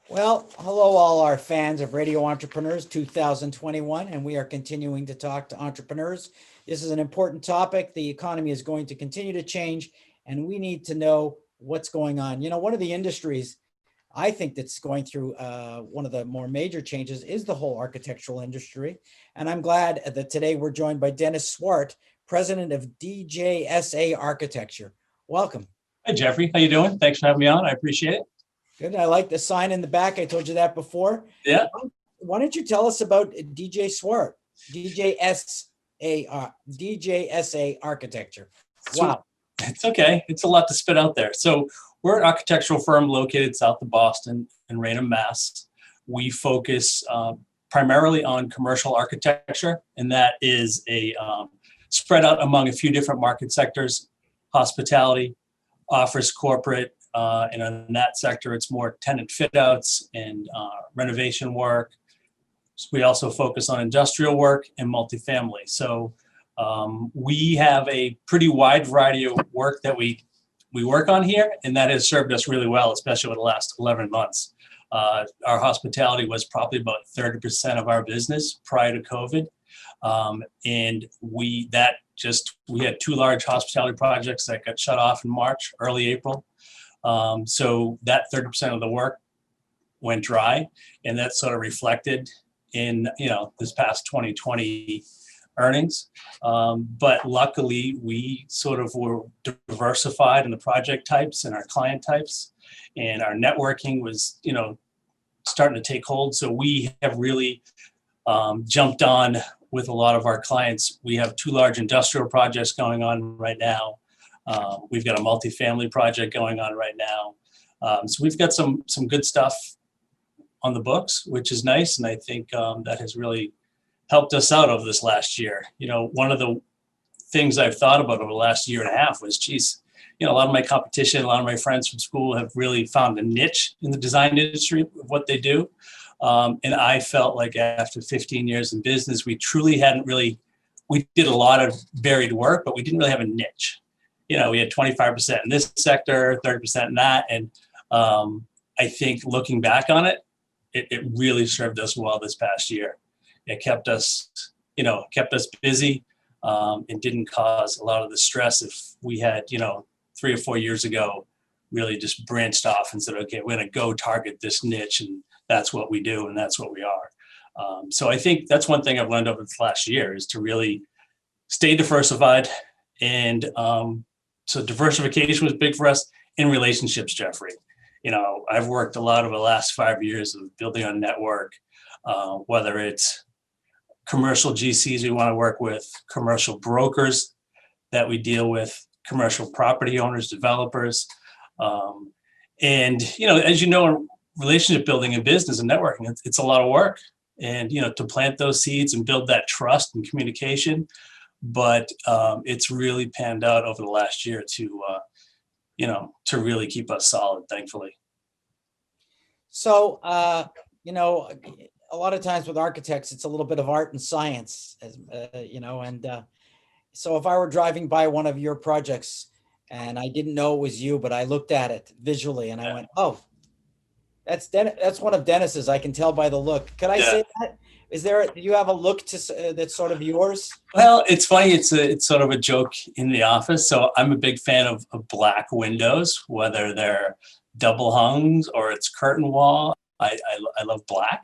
Well, hello, all our fans of Radio Entrepreneurs 2021, and we are continuing to talk to entrepreneurs. This is an important topic. The economy is going to continue to change, and we need to know what's going on. One of the industries I think that's going through one of the more major changes is the whole architectural industry. And I'm glad that today we're joined by Dennis Swart, president of DJSA Architecture. Welcome. Hi, Jeffrey. How you doing? Thanks for having me on. I appreciate it. Good. I like the sign in the back. I told you that before. Yeah. Why don't you tell us about DJ Swart, DJSA Architecture? Wow. It's okay. It's a lot to spit out there. So we're an architectural firm located south of Boston in Raynham, Mass. We focus primarily on commercial architecture, and that is spread out among a few different market sectors: hospitality, office, corporate. And in that sector, it's more tenant fit outs and renovation work. So we also focus on industrial work and multifamily. So we have a pretty wide variety of work that we work on here, and that has served us really well, especially over the last 11 months. Our hospitality was probably about 30% of our business prior to COVID. And we had two large hospitality projects that got shut off in March, early April. So that 30% of the work went dry, and that's sort of reflected in, this past 2020 earnings. But luckily we sort of were diversified in the project types and our client types, and our networking was, starting to take hold. So we have really jumped on with a lot of our clients. We have two large industrial projects going on right now. We've got a multifamily project going on right now. So we've got some good stuff on the books, which is nice. And I think that has really helped us out over this last year. One of the things I've thought about over the last year and a half was, a lot of my competition, a lot of my friends from school have really found a niche in the design industry of what they do. And I felt like after 15 years in business, we did a lot of varied work, but we didn't really have a niche. We had 25% in this sector, 30% in that. And I think looking back on it, it really served us well this past year. It kept us busy, and didn't cause a lot of the stress if we had, 3 or 4 years ago, really just branched off and said, okay, we're going to go target this niche, and that's what we do, and that's what we are. So I think that's one thing I've learned over the last year is to really stay diversified. And so diversification was big for us in relationships, Jeffrey. I've worked a lot over the last 5 years of building a network, whether it's commercial GCs we want to work with, commercial brokers that we deal with, commercial property owners, developers. And, as you know, relationship building in business and networking, it's a lot of work. And, to plant those seeds and build that trust and communication. But it's really panned out over the last year to really keep us solid, thankfully. So, a lot of times with architects, it's a little bit of art and science, so if I were driving by one of your projects and I didn't know it was you, but I looked at it visually and I went, oh, that's one of Dennis's. I can tell by the look. Could I say that? Do you have a look that's sort of yours? Well, it's funny. It's sort of a joke in the office. So I'm a big fan of black windows, whether they're double hungs or it's curtain wall. I love black.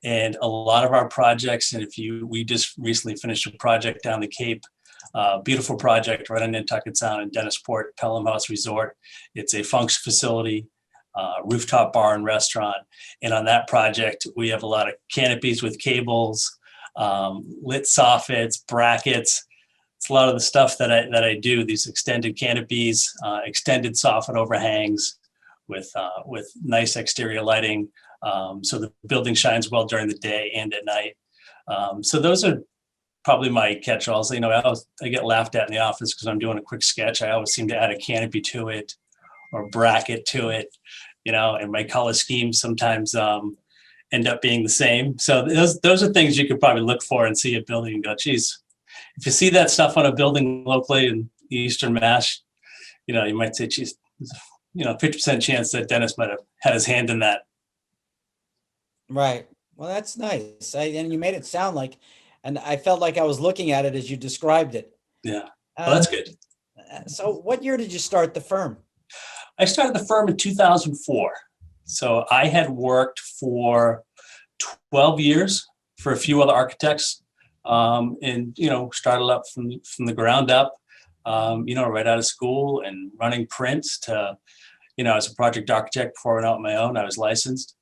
And a lot of our projects, and we just recently finished a project down the Cape, beautiful project right on Nantucket Sound in Dennisport, Pelham House Resort. It's a function facility, rooftop bar and restaurant. And on that project, we have a lot of canopies with cables, lit soffits, brackets. It's a lot of the stuff that I do, these extended canopies, extended soffit overhangs with nice exterior lighting. So the building shines well during the day and at night. So those are probably my catch-alls. I get laughed at in the office because I'm doing a quick sketch. I always seem to add a canopy to it or bracket to it, and my color schemes sometimes end up being the same. So those are things you could probably look for and see a building and go, geez, if you see that stuff on a building locally in Eastern Mass, you might say, geez, 50% chance that Dennis might have had his hand in that. Right. Well, that's nice. And you made it sound like, and I felt like I was looking at it as you described it. Yeah. Well, Uh, that's good. so what year did you start the firm? I started the firm in 2004. So I had worked for 12 years for a few other architects, and started up from the ground up, right out of school and running prints to, as a project architect before I went out on my own. I was licensed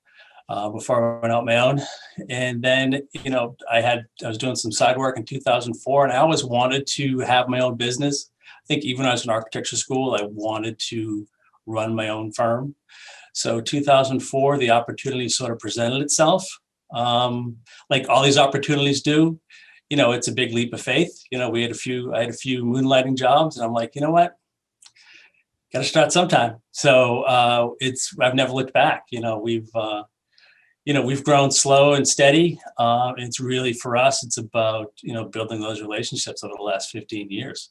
before I went out on my own, and then I was doing some side work in 2004, and I always wanted to have my own business. I think even when I was in architecture school, I wanted to run my own firm. So 2004, the opportunity sort of presented itself. Like all these opportunities do, it's a big leap of faith. I had a few moonlighting jobs, and I'm like, you know what? Got to start sometime. So I've never looked back. We've grown slow and steady. It's really, for us, it's about, building those relationships over the last 15 years.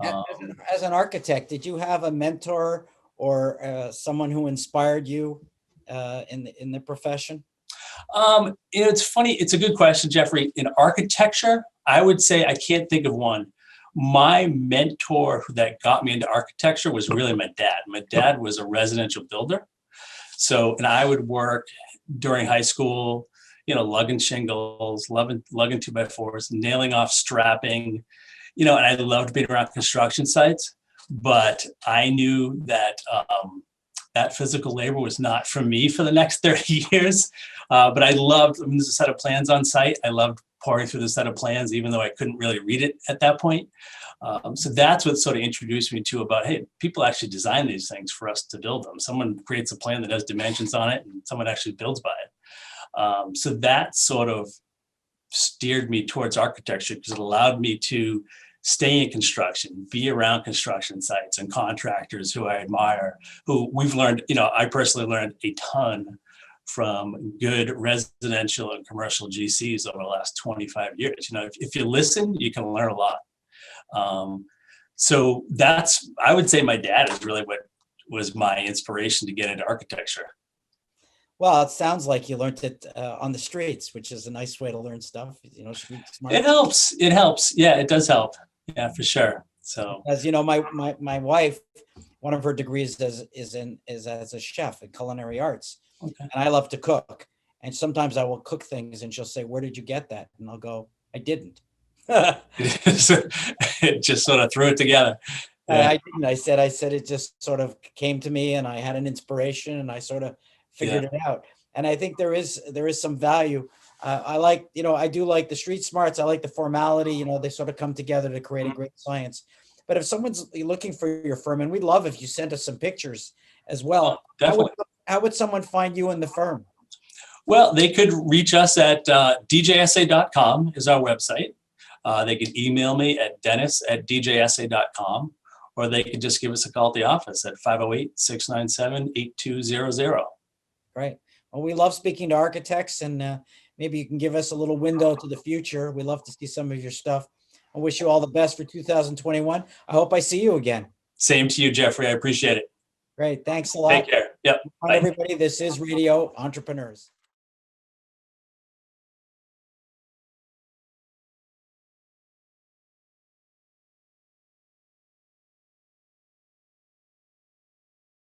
As an architect, did you have a mentor or someone who inspired you in the profession? It's funny. It's a good question, Jeffrey. In architecture, I would say I can't think of one. My mentor that got me into architecture was really my dad. My dad was a residential builder. So, and I would work during high school, lugging shingles, lugging 2x4s, nailing off strapping, and I loved being around construction sites, but I knew that that physical labor was not for me for the next 30 years. But I loved, there's a set of plans on site. I loved pouring through the set of plans, even though I couldn't really read it at that point. So that's what sort of introduced me to about, hey, people actually design these things for us to build them. Someone creates a plan that has dimensions on it, and someone actually builds by it. So that sort of steered me towards architecture, because it allowed me to stay in construction, be around construction sites and contractors who I admire, who we've learned, I personally learned a ton from good residential and commercial GCs over the last 25 years. If you listen, you can learn a lot. So I would say my dad is really what was my inspiration to get into architecture. Well, it sounds like you learned it on the streets, which is a nice way to learn stuff. Street smart. It helps. It helps. Yeah, it does help. Yeah, for sure. So, as you know, my wife, one of her degrees is as a chef in culinary arts. Okay. And I love to cook. And sometimes I will cook things and she'll say, "Where did you get that?" And I'll go, "I didn't." It just sort of threw it together. Yeah. I didn't. I said it just sort of came to me, and I had an inspiration, and I sort of figured it out. And I think there is some value. I do like the street smarts. I like the formality. They sort of come together to create a great science. But if someone's looking for your firm, and we'd love if you sent us some pictures as well. Definitely. How would someone find you in the firm? Well, they could reach us at DJSA.com is our website. They could email me at dennis@djsa.com, or they could just give us a call at the office at 508-697-8200. Right. Well, we love speaking to architects, and maybe you can give us a little window to the future. We love to see some of your stuff. I wish you all the best for 2021. I hope I see you again. Same to you, Jeffrey. I appreciate it. Great. Thanks a lot. Take care. Yep. Bye, everybody. This is Radio Entrepreneurs.